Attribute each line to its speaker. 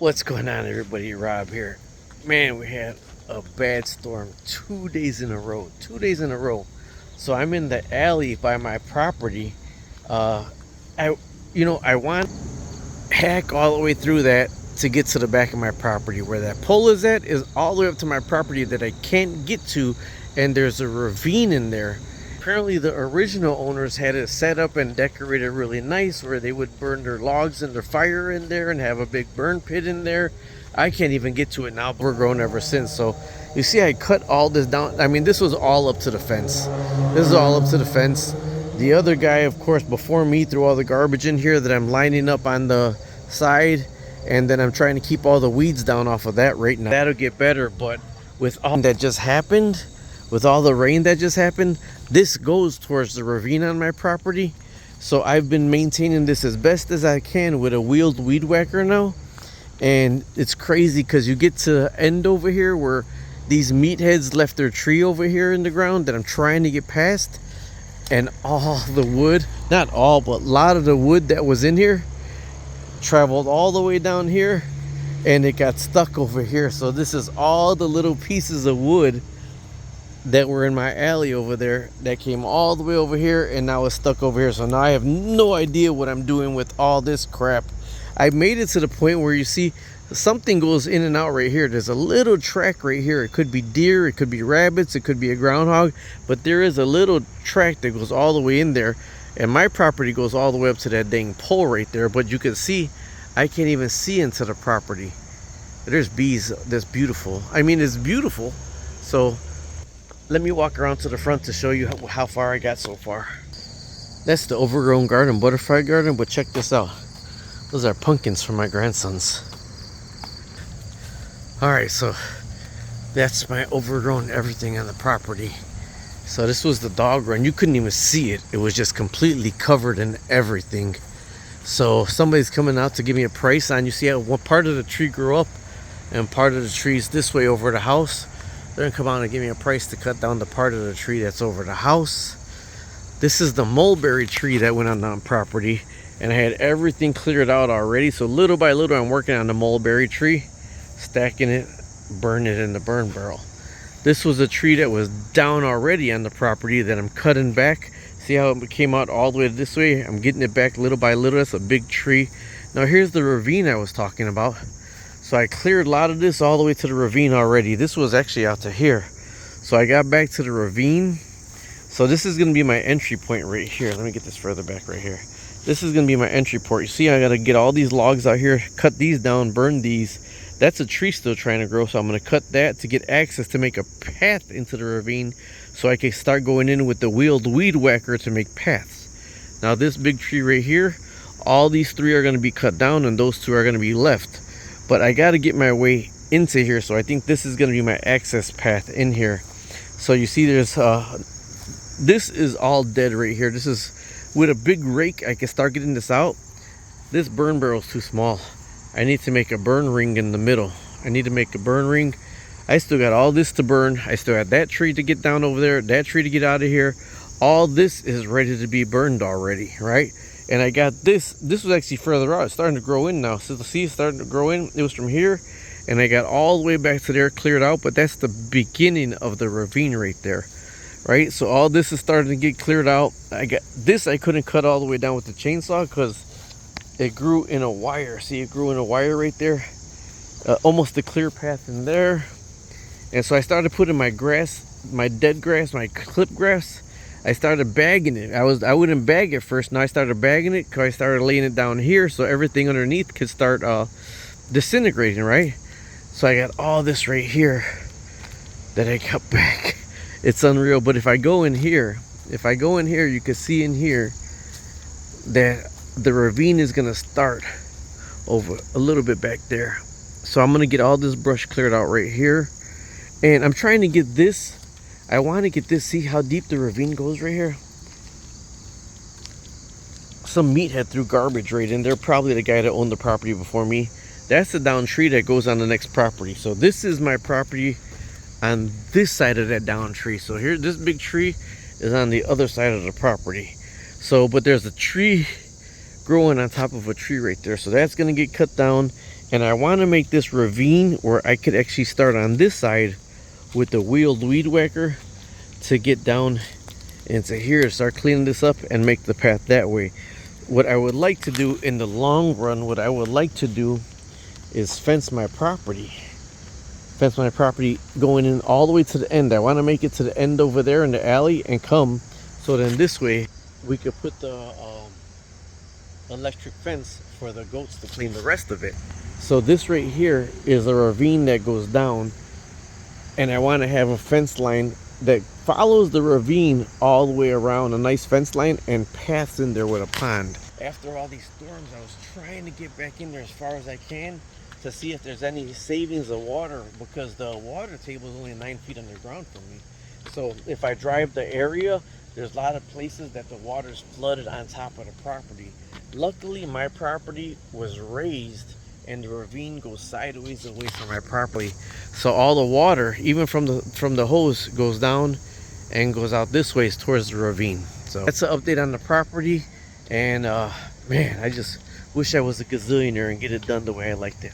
Speaker 1: What's going on, everybody? Rob here. Man, we had a bad storm 2 days in a row. 2 days in a row. So I'm in the alley by my property. Uh, I, I want to hack all the way through that to get to the back of my property. Where that pole is all the way up to my property that I can't get to, and there's a ravine in there. Apparently the original owners had it set up and decorated really nice where they would burn their logs and their fire in there and have a big burn pit in there. I can't even get to it now. Overgrown ever since. So you see I cut all this down. I mean, this was all up to the fence. This is all up to the fence. The other guy, of course, before me threw all the garbage in here that I'm lining up on the side, and then I'm trying to keep all the weeds down off of that right now. That'll get better, but with all that just happened, with all the rain that just happened, this goes towards the ravine on my property. So I've been maintaining this as best as I can with a wheeled weed whacker now. And it's crazy because you get to the end over here where these meatheads left their tree over here in the ground that I'm trying to get past. And all the wood, not all, but a lot of the wood that was in here traveled all the way down here and it got stuck over here. So this is all the little pieces of wood that were in my alley over there that came all the way over here and now it's stuck over here. So now I have no idea what I'm doing with all this crap. I made it to the point where you see something goes in and out right here. There's a little track right here. It could be deer, it could be rabbits, it could be a groundhog, but there is a little track that goes all the way in there, and my property goes all the way up to that dang pole right there. But you can see I can't even see into the property. There's bees. That's beautiful. I mean, it's beautiful. So let me walk around to the front to show you how far I got so far. That's the overgrown garden, butterfly garden, but check this out. Those are pumpkins for my grandsons. Alright, so that's my overgrown everything on the property. So this was the dog run. You couldn't even see it. It was just completely covered in everything. So somebody's coming out to give me a price on, you see how one part of the tree grew up and part of the tree's this way over the house. They're gonna come out and give me a price to cut down the part of the tree that's over the house. This is the mulberry tree that went on the property, and I had everything cleared out already. So little by little I'm working on the mulberry tree, stacking it, burning it in the burn barrel. This was a tree that was down already on the property that I'm cutting back. See how it came out all the way this way? I'm getting it back little by little. That's a big tree. Now here's the ravine I was talking about. So I cleared a lot of this all the way to the ravine already. This was actually out to here. So I got back to the ravine. So this is going to be my entry point right here. Let me get this further back right here. This is going to be my entry port. You see I got to get all these logs out here, cut these down, burn these. That's a tree still trying to grow. So I'm going to cut that to get access to make a path into the ravine. So I can start going in with the wheeled weed whacker to make paths. Now this big tree right here, all these three are going to be cut down and those two are going to be left. But I got to get my way into here, so I think this is going to be my access path in here. So you see there's this is all dead right here. This is with a big rake. I can start getting this out. This burn barrel is too small. I need to make a burn ring in the middle. I need to make a burn ring. I still got all this to burn. I still got that tree to get down over there, that tree to get out of here. All this is ready to be burned already, right? And I got this was actually further out. It's starting to grow in now. So see, it's starting to grow in. It was from here, and I got all the way back to there, cleared out. But that's the beginning of the ravine right there, right? So all this is starting to get cleared out. I got this. I couldn't cut all the way down with the chainsaw because it grew in a wire. See, it grew in a wire right there, almost a clear path in there. And so I started putting my grass, my dead grass, my clip grass. I started bagging it. I wouldn't bag it first. Now I started bagging it because I started laying it down here so everything underneath could start disintegrating, right? So I got all this right here that I cut back. It's unreal. But if I go in here, you can see in here that the ravine is gonna start over a little bit back there. So I'm gonna get all this brush cleared out right here, and I'm trying to get this. I want to get this. See how deep the ravine goes right here? Some meathead threw garbage right in there. Probably the guy that owned the property before me. That's the down tree that goes on the next property. So this is my property on this side of that down tree. So here, this big tree is on the other side of the property. So, but there's a tree growing on top of a tree right there. So that's going to get cut down. And I want to make this ravine where I could actually start on this side with the wheeled weed whacker to get down into here, start cleaning this up and make the path that way. What I would like to do in the long run, what I would like to do is fence my property. Fence my property going in all the way to the end. I want to make it to the end over there in the alley and come, so then this way we could put the electric fence for the goats to clean the rest of it. So this right here is a ravine that goes down, and I want to have a fence line that follows the ravine all the way around, a nice fence line, and paths in there with a pond. After all these storms, I was trying to get back in there as far as I can to see if there's any savings of water, because the water table is only 9 feet underground for me. So if I drive the area, there's a lot of places that the water's flooded on top of the property. Luckily, my property was raised and the ravine goes sideways away from my property, so all the water, even from the hose, goes down and goes out this way towards the ravine. So that's an update on the property. And man, I just wish I was a gazillionaire and get it done the way I liked it.